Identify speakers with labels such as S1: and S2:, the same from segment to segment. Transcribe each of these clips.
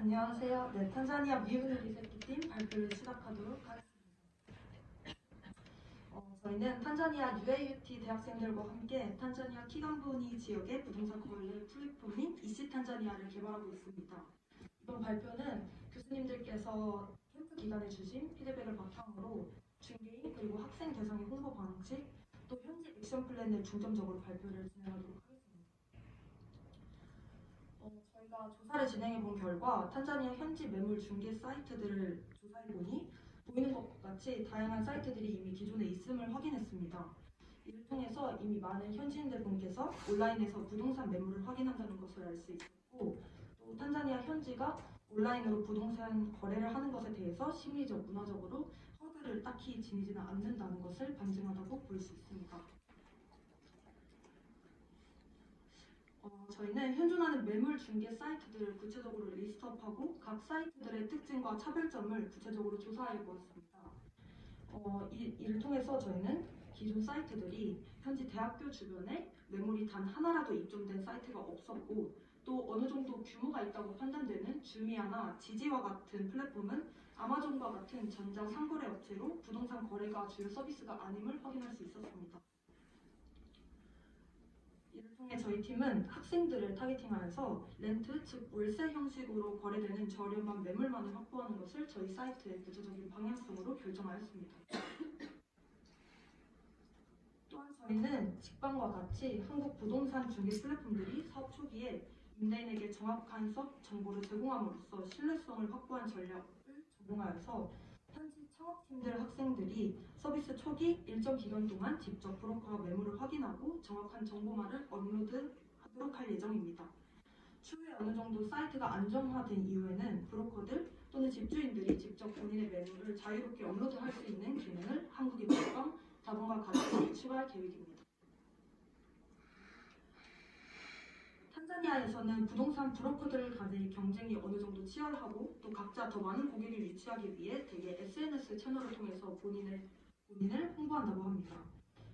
S1: 안녕하세요. 네, 탄자니아 미우누 리세트팀 발표를 시작하도록 하겠습니다. 저희는 탄자니아 UAUT 대학생들과 함께 탄자니아 키간보니 지역의 부동산 거래 플랫폼인 이시 탄자니아를 개발하고 있습니다. 이번 발표는 교수님들께서 캠프 기간에 주신 피드백을 바탕으로 중개인 그리고 학생 대상의 홍보 방식 또 현지 액션 플랜을 중점적으로 발표를 진행하도록 하겠습니다. 저희가 조사를 진행해본 결과 탄자니아 현지 매물 중개 사이트들을 조사해보니 보이는 것과 같이 다양한 사이트들이 이미 기존에 있음을 확인했습니다. 이를 통해서 이미 많은 현지인들분께서 온라인에서 부동산 매물을 확인한다는 것을 알 수 있었고, 또 탄자니아 현지가 온라인으로 부동산 거래를 하는 것에 대해서 심리적, 문화적으로 허들을 딱히 지니지는 않는다는 것을 반증하다고 볼 수 있습니다. 저희는 현존하는 매물 중개 사이트들을 구체적으로 리스트업하고 각 사이트들의 특징과 차별점을 구체적으로 조사해 보았습니다. 이를 통해서 저희는 기존 사이트들이 현지 대학교 주변에 매물이 단 하나라도 입점된 사이트가 없었고 또 어느 정도 규모가 있다고 판단되는 주미아나 지지와 같은 플랫폼은 아마존과 같은 전자 상거래 업체로 부동산 거래가 주요 서비스가 아님을 확인할 수 있었습니다. 이를 통해 저희 팀은 학생들을 타겟팅하여서 렌트, 즉 월세 형식으로 거래되는 저렴한 매물만을 확보하는 것을 저희 사이트의 구체적인 방향성으로 결정하였습니다. 또한 저희는 직방과 같이 한국 부동산 중개 플랫폼들이 사업 초기에 임대인에게 정확한 정보를 제공함으로써 신뢰성을 확보한 전략을 적용하여서 현지 창업팀들 학생들이 서비스 초기 일정 기간 동안 직접 브로커가 매물을 확인하고 정확한 정보만을 업로드하도록 할 예정입니다. 추후에 어느 정도 사이트가 안정화된 이후에는 브로커들 또는 집주인들이 직접 본인의 매물을 자유롭게 업로드할 수 있는 기능을 한국의 물건, 자본과 같이 추가할 계획입니다. 탄자니아에서는 부동산 브로커들 간의 경쟁이 어느 정도 치열하고 또 각자 더 많은 고객을 유치하기 위해 대개 SNS 채널을 통해서 본인을 홍보한다고 합니다.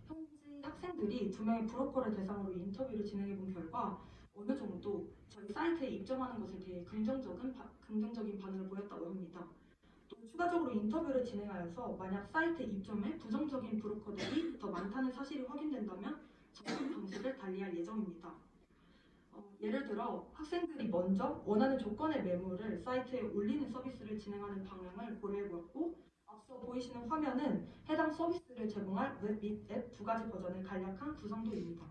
S1: 현지 학생들이 2명의 브로커를 대상으로 인터뷰를 진행해 본 결과 어느 정도 저희 사이트에 입점하는 것에 대해 긍정적인 반응을 보였다고 합니다. 또 추가적으로 인터뷰를 진행하여서 만약 사이트 입점에 부정적인 브로커들이 더 많다는 사실이 확인된다면 접근 방식을 달리할 예정입니다. 예를 들어 학생들이 먼저 원하는 조건의 매물을 사이트에 올리는 서비스를 진행하는 방향을 고려해보았고 앞서 보이시는 화면은 해당 서비스를 제공할 웹 및 앱 2가지 버전을 간략한 구성도입니다.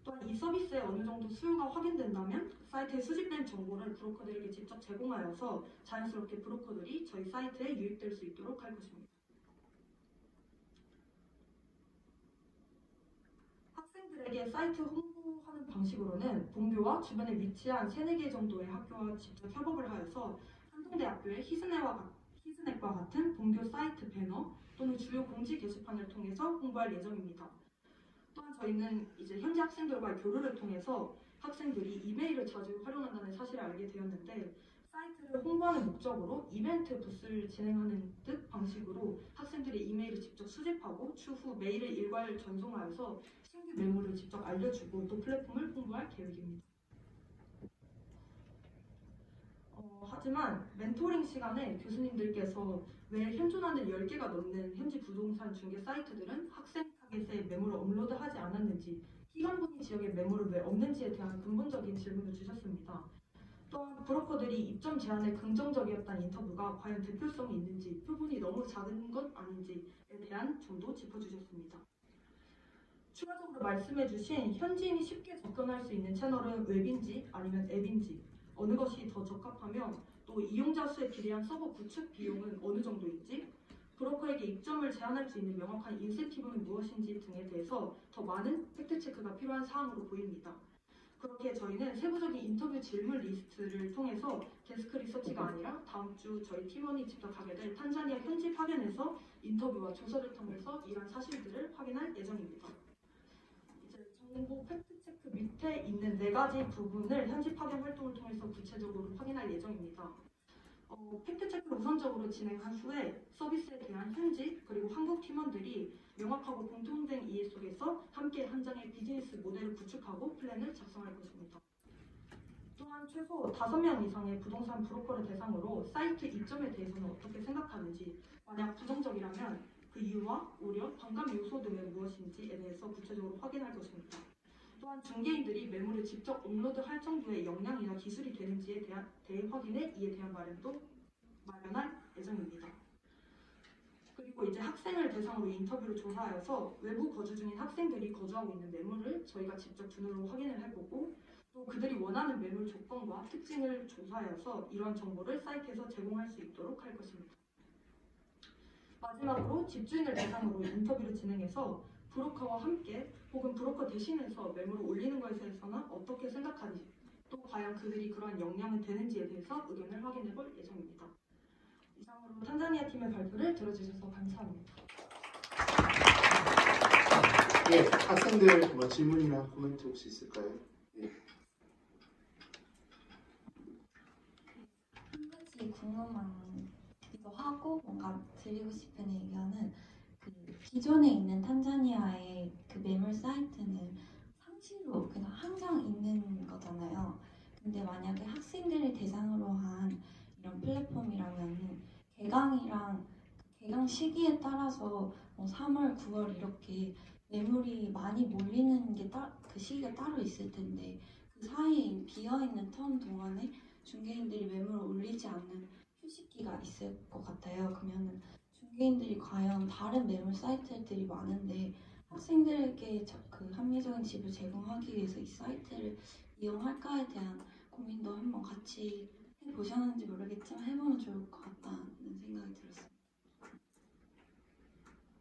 S1: 또한 이 서비스에 어느 정도 수요가 확인된다면 사이트에 수집된 정보를 브로커들에게 직접 제공하여서 자연스럽게 브로커들이 저희 사이트에 유입될 수 있도록 할 것입니다. 학생들에게 사이트 홍보하는 방식으로는 본교와 주변에 위치한 3-4개 정도의 학교와 직접 협업을 하여서 한동대학교의 히스넷과 같은 본교 사이트 배너 또는 주요 공지 게시판을 통해서 홍보할 예정입니다. 또한 저희는 이제 현지 학생들과의 교류를 통해서 학생들이 이메일을 자주 활용한다는 사실을 알게 되었는데 사이트를 홍보하는 목적으로 이벤트 부스를 진행하는 듯 방식으로 학생들이 이메일을 직접 수집하고 추후 메일을 일괄 전송하여서 신규 매물을 직접 알려주고 또 플랫폼을 홍보할 계획입니다. 하지만 멘토링 시간에 교수님들께서 왜 현존하는 10개가 넘는 현지 부동산 중개 사이트들은 학생 타겟에 매물을 업로드하지 않았는지, 키간보니 지역에 매물을 왜 없는지에 대한 근본적인 질문을 주셨습니다. 또한 브로커들이 입점 제한에 긍정적이었다는 인터뷰가 과연 대표성이 있는지, 표본이 너무 작은 것 아닌지에 대한 점도 짚어주셨습니다. 추가적으로 말씀해주신 현지인이 쉽게 접근할 수 있는 채널은 웹인지 아니면 앱인지, 어느 것이 더 적합하며 또 이용자 수에 비례한 서버 구축 비용은 어느 정도인지, 브로커에게 입점을 제한할 수 있는 명확한 인센티브는 무엇인지 등에 대해서 더 많은 팩트체크가 필요한 사항으로 보입니다. 그렇게 저희는 세부적인 인터뷰 질문 리스트를 통해서 데스크 리서치가 아니라 다음 주 저희 팀원이 직접 가게 될 탄자니아 현지 파견에서 인터뷰와 조사를 통해서 이러한 사실들을 확인할 예정입니다. 이제 정보 팩트체크 밑에 있는 4가지 부분을 현지 파견 활동을 통해서 구체적으로 확인할 예정입니다. 팩트체크를 우선적으로 진행한 후에 서비스에 대한 현지 그리고 한국 팀원들이 명확하고 공통된 이해 속에서 함께 한 장의 비즈니스 모델을 구축하고 플랜을 작성할 것입니다. 또한 최소 5명 이상의 부동산 브로커를 대상으로 사이트 이점에 대해서는 어떻게 생각하는지, 만약 부정적이라면 그 이유와 우려, 반감 요소 등은 무엇인지에 대해서 구체적으로 확인할 것입니다. 또한 중개인들이 매물을 직접 업로드할 정도의 역량이나 기술이 되는지에 대한 확인에 이에 대한 마련도 마련할 예정입니다. 그리고 이제 학생을 대상으로 인터뷰를 조사하여서 외부 거주 중인 학생들이 거주하고 있는 매물을 저희가 직접 눈으로 확인을 해보고, 또 그들이 원하는 매물 조건과 특징을 조사하여서 이러한 정보를 사이트에서 제공할 수 있도록 할 것입니다. 마지막으로 집주인을 대상으로 인터뷰를 진행해서 브로커와 함께 혹은 브로커 대신해서 매물을 올리는 것에 대해서는 어떻게 생각하는지, 또 과연 그들이 그러한 역량은 되는지에 대해서 의견을 확인해 볼 예정입니다. 이상으로 탄자니아 팀의 발표를 들어주셔서 감사합니다.
S2: 예, 학생들 뭐 질문이나 코멘트 혹시 있을까요? 예.
S3: 한 가지 궁금하기도 하고 뭔가 드리고 싶은 의견은, 그 기존에 있는 탄자니아의 그 매물 사이트는 상시로 그냥 항상 있는 거잖아요. 근데 만약에 학생들을 대상으로 한 이런 플랫폼이라면은 개강이랑 그 개강 시기에 따라서 뭐 3월, 9월 이렇게 매물이 많이 몰리는 게 그 시기가 따로 있을 텐데, 그 사이에 비어있는 텀 동안에 중개인들이 매물을 올리지 않는 휴식기가 있을 것 같아요. 그러면은 중개인들이 과연 다른 매물 사이트들이 많은데 학생들에게 그 합리적인 집을 제공하기 위해서 이 사이트를 이용할까에 대한 고민도 한번 같이 해보셨는지 모르겠지만 해보면 좋을 것 같다는 생각이 들었어요.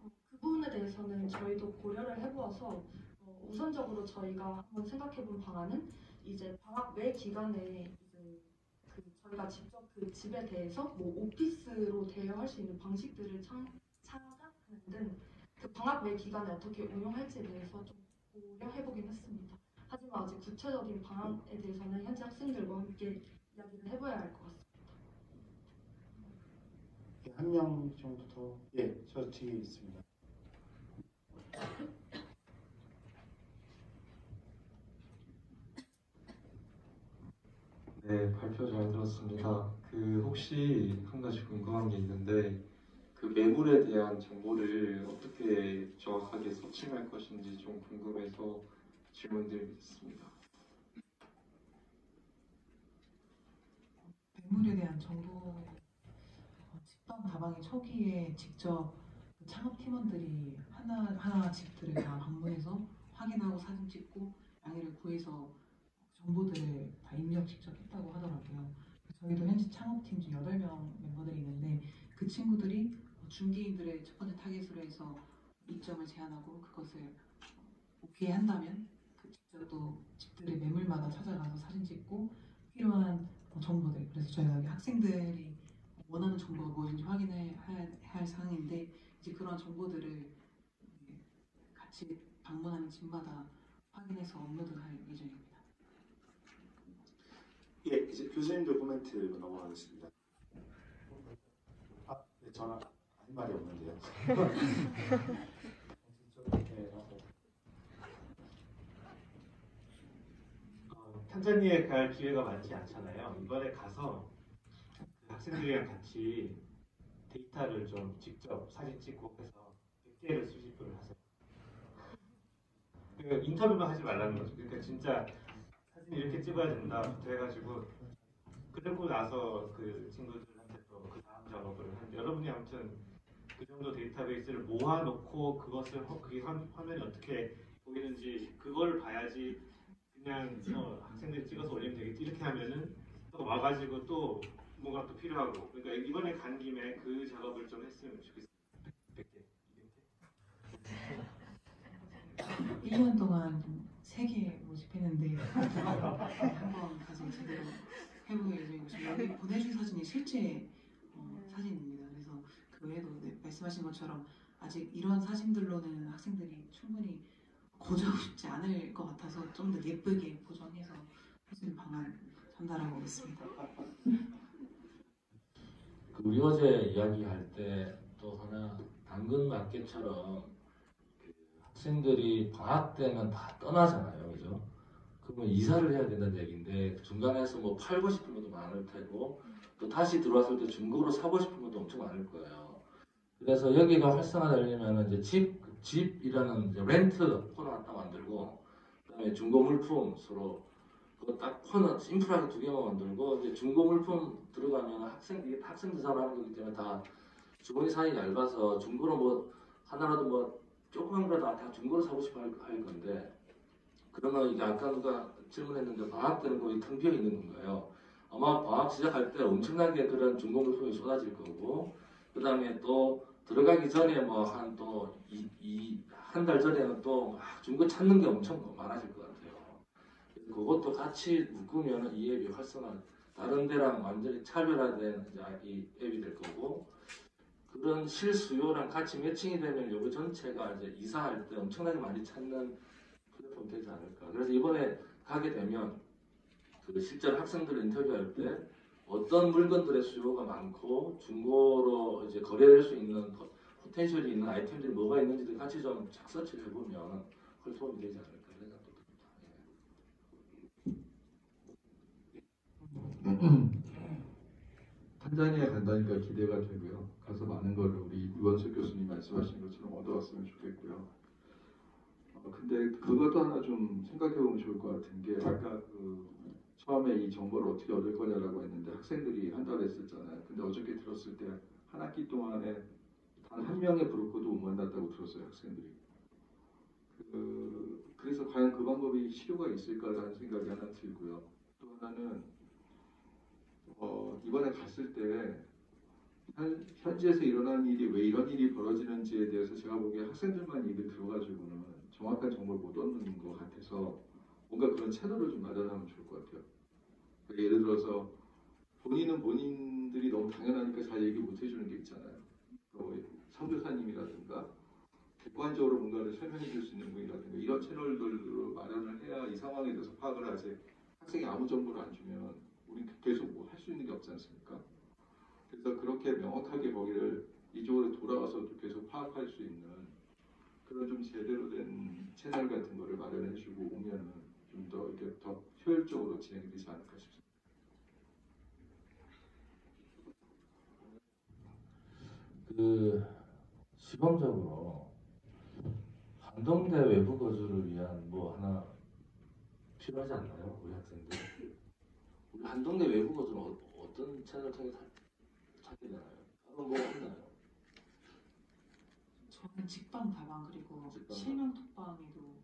S1: 그 부분에 대해서는 저희도 고려를 해보아서 우선적으로 저희가 한번 생각해본 방안은, 이제 방학 매 기간에 이제 저희가 직접 그 집에 대해서 뭐 오피스로 대여할 수 있는 방식들을 찾아하는 등 그 방학 매 기간에 어떻게 운영할지에 대해서 좀 고려해보긴 했습니다. 하지만 아직 구체적인 방안에 대해서는 현재 학생들과 함께 이야기를 해봐야 할 것 같습니다.
S2: 한 명 정도 더. 예, 저 뒤에 있습니다.
S4: 네, 발표 잘 들었습니다. 혹시 한 가지 궁금한 게 있는데, 그 매물에 대한 정보를 어떻게 정확하게 서칭할 것인지 좀 궁금해서 질문드리겠습니다.
S5: 매물에 대한 정보, 집방 다방의 초기에 직접 그 창업 팀원들이 하나하나 집들을 다 방문해서 확인하고 사진 찍고 양해를 구해서 정보들을 다 입력 직접 했다고 하더라고요. 저희도 현재 창업팀 중 8명 멤버들이 있는데, 그 친구들이 중개인들의 첫 번째 타겟으로 해서 입점을 제안하고 그것을 오케이 한다면 그 직접 또 집들의 매물마다 찾아가서 사진 찍고 필요한 정보들, 그래서 저희가 여기 학생들이 원하는 정보가 무엇인지 확인해야 할 상황인데, 이제 그런 정보들을 같이 방문하는 집마다 확인해서 업로드할 예정입니다.
S2: 예, 이제 교수님들 코멘트로 넘어가겠습니다. 네, 저는 할 말이 없는데요.
S6: 탄자니아에 갈 기회가 많지 않잖아요. 이번에 가서 그 학생들이랑 같이 데이터를 좀 직접 사진 찍고 해서 100개를 수집을 하세요. 그러니까 인터뷰만 하지 말라는 거죠. 그러니까 진짜 사진 이렇게 찍어야 된다부터 해가지고, 그러고 나서 그 친구들한테 또 그 다음 작업을 하는데, 여러분이 아무튼 그 정도 데이터베이스를 모아놓고 그것을 그게 화면이 어떻게 보이는지 그걸 봐야지, 그냥 학생들이 찍어서 올리면 되겠지 이렇게 하면은 또 와가지고 또 뭐가 또 필요하고, 그러니까 이번에 간 김에 그 작업을 좀 했으면 좋겠어요. 100개, 200개.
S5: 1년 동안 3개 모집했는데 한번 가서 제대로 해볼 예정이고, 지금 여기 보내준 사진이 실제 사진입니다. 그래서 그 외에도 말씀하신 것처럼 아직 이런 사진들로는 학생들이 충분히 거주하고 싶지 않을 것 같아서 좀 더 예쁘게 보정해서 해준 방안 전달하고 오겠습니다.
S7: 우리 어제 이야기할 때 또 하나, 당근마켓처럼 그 학생들이 방학 때면 다 떠나잖아요, 그죠? 그러면 이사를 해야 된다는 얘기인데 중간에서 뭐 팔고 싶은 것도 많을 테고 또 다시 들어왔을 때 중고로 사고 싶은 것도 엄청 많을 거예요. 그래서 여기가 활성화되려면 이제 집이라는 이제 렌트 코너 하나 만들고 그다음에 중고 물품 서로 그거 딱 코너 심플하게 두 개만 만들고 이제 중고 물품 들어가면 이게 학생들 사람하는 거기 때문에 다 주머니 사이 얇아서 중고로 뭐 하나라도 뭐 조그만 거라도 다 중고로 사고 싶어 할 건데 그러면 이게 아까 누가 질문했는데 방학 때는 거의 텅 비어 있는 건가요? 아마 방학 시작할 때 엄청나게 그런 중고 물품이 쏟아질 거고 그 다음에 또 들어가기 전에 뭐 한 또 한 달 전에는 또 막 중고 찾는 게 엄청 많아질 것 같아요. 그래서 그것도 같이 묶으면 이 앱이 활성화 다른 데랑 완전히 차별화된 이제 이 앱이 될 거고 그런 실수요랑 같이 매칭이 되면 요거 전체가 이제 이사할 때 엄청나게 많이 찾는 플랫폼이 되지 않을까. 그래서 이번에 가게 되면 그 실제로 학생들 인터뷰할 때 어떤 물건들의 수요가 많고 중고로 이제 거래될 수 있는 포텐셜이 있는 아이템들이 뭐가 있는지를 같이 좀 서치를 해보면 그걸 도움이 되지 않을까 생각도 듭니다.
S8: 탄자니아 간다니까 기대가 되고요. 가서 많은 거를 우리 유원석 교수님 말씀하신 것처럼 얻어왔으면 좋겠고요. 근데 그것도 하나 좀 생각해보면 좋을 것 같은 게 아까 그 처음에 이 정보를 어떻게 얻을 거냐라고 했는데 학생들이 한다고 했었잖아요. 근데 어저께 들었을 때 한 학기 동안에 단 한 명의 브로커도 못 만났다고 들었어요, 학생들이. 그래서 과연 그 방법이 실효가 있을까라는 생각이 하나 들고요. 또 하나는 이번에 갔을 때 현지에서 일어나는 일이 왜 이런 일이 벌어지는지에 대해서 제가 보기에 학생들만 얘기를 들어가지고는 정확한 정보를 못 얻는 것 같아서 뭔가 그런 채널을 좀 마련하면 좋을 것 같아요. 그러니까 예를 들어서 본인은 본인들이 너무 당연하니까 잘 얘기 못 해주는 게 있잖아요. 선교사님이라든가 객관적으로 뭔가를 설명해 줄 수 있는 분이라든가 이런 채널들로 마련을 해야 이 상황에 대해서 파악을 하지 학생이 아무 정보를 안 주면 우리 계속 뭐 할 수 있는 게 없지 않습니까? 그래서 그렇게 명확하게 거기를 이쪽으로 돌아와서 계속 파악할 수 있는 그런 좀 제대로 된 채널 같은 거를 마련해 주고 오면은 좀 더 이렇게 더 효율적으로 진행이 되지 않을까 싶습니다.
S7: 그 시범적으로 한동대 외부 거주를 위한 뭐 하나 필요하지 않나요? 우리 학생들. 우리 한동대 외부 거주는 어떤 채널을 통해 찾게 되나요? 한번 뭐 없나요?
S5: 저는 직방 다방 그리고
S7: 직방
S5: 실명 톡방에도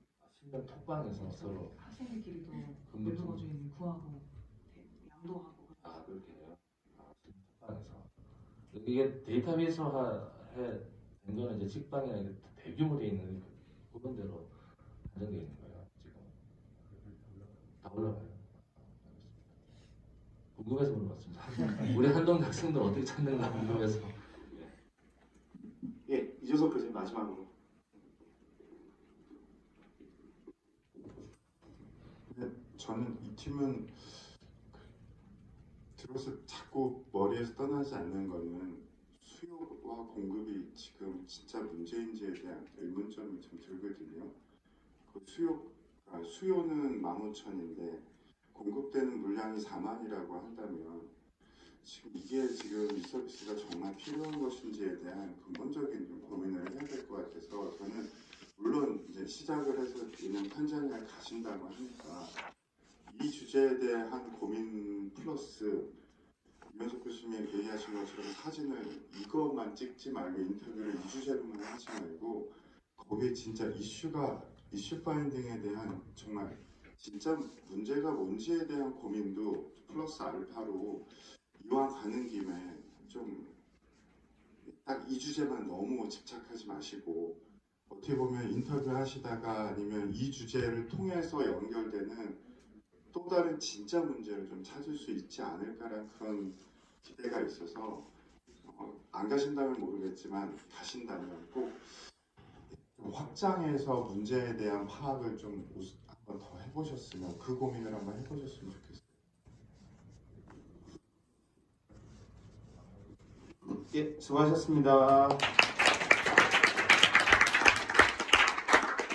S7: 신명 톡방에서 서로
S5: 학생들끼리도
S7: 근무
S5: 외부
S7: 중.
S5: 거주인 구하고 양도하고
S7: 아 그렇게 해요? 아 신명 톡방에서 이게 데이터베이스화된 거는 이제 직방이나 이게 대규모로 돼 있는 그런 대로 한정되어 있는 거예요 지금. 다 올라가요. 궁금해서 물어봤습니다. 우리 한동대 학생들 어떻게 찾는가 궁금해서.
S2: 예, 이조석 교수님 마지막으로.
S9: 저는 이 팀은 들어서 자꾸 머리에서 떠나지 않는 거는 수요와 공급이 지금 진짜 문제인지에 대한 의문점이 좀 들거든요. 그 수요는 15,000인데 공급되는 물량이 4만이라고 한다면 지금 이게 지금 이 서비스가 정말 필요한 것인지에 대한 근본적인 좀 고민을 해야 될 것 같아서 저는 물론 이제 시작을 해서 그냥 탄자니아에 가신다고 하니까 이 주제에 대한 고민 플러스 유현석 교수님이 얘기하신 것처럼 사진을 이것만 찍지 말고 인터뷰를 이 주제로만 하지 말고 거기에 진짜 이슈 파인딩에 대한 정말 진짜 문제가 뭔지에 대한 고민도 플러스 알파로 이왕 가는 김에 좀 딱 이 주제만 너무 집착하지 마시고 어떻게 보면 인터뷰 하시다가 아니면 이 주제를 통해서 연결되는 또 다른 진짜 문제를 좀 찾을 수 있지 않을까라는 그런 기대가 있어서 안 가신다면 모르겠지만 가신다면 꼭 확장해서 문제에 대한 파악을 좀 한번 더 해보셨으면 그 고민을 한번 해보셨으면 좋겠어요.
S2: 예, 수고하셨습니다.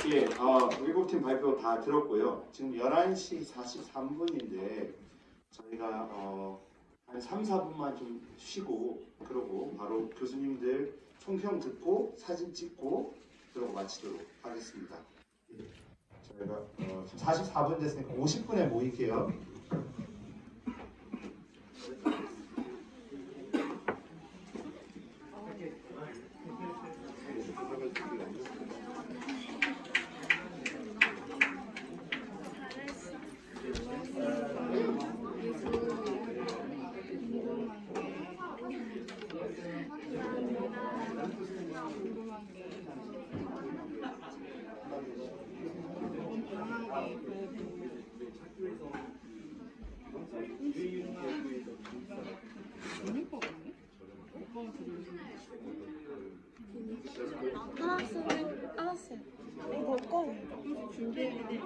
S2: 예, 일곱 팀 발표 다 들었고요. 지금 11시 43분인데 저희가 한 3, 4분만 좀 쉬고 그러고 바로 교수님들 총평 듣고 사진 찍고 그러고 마치도록 하겠습니다. 예, 저희가 지금 44분 됐으니까 50분에 모일게요.
S10: 알았어요. 이거 꺼. 준비해야 돼.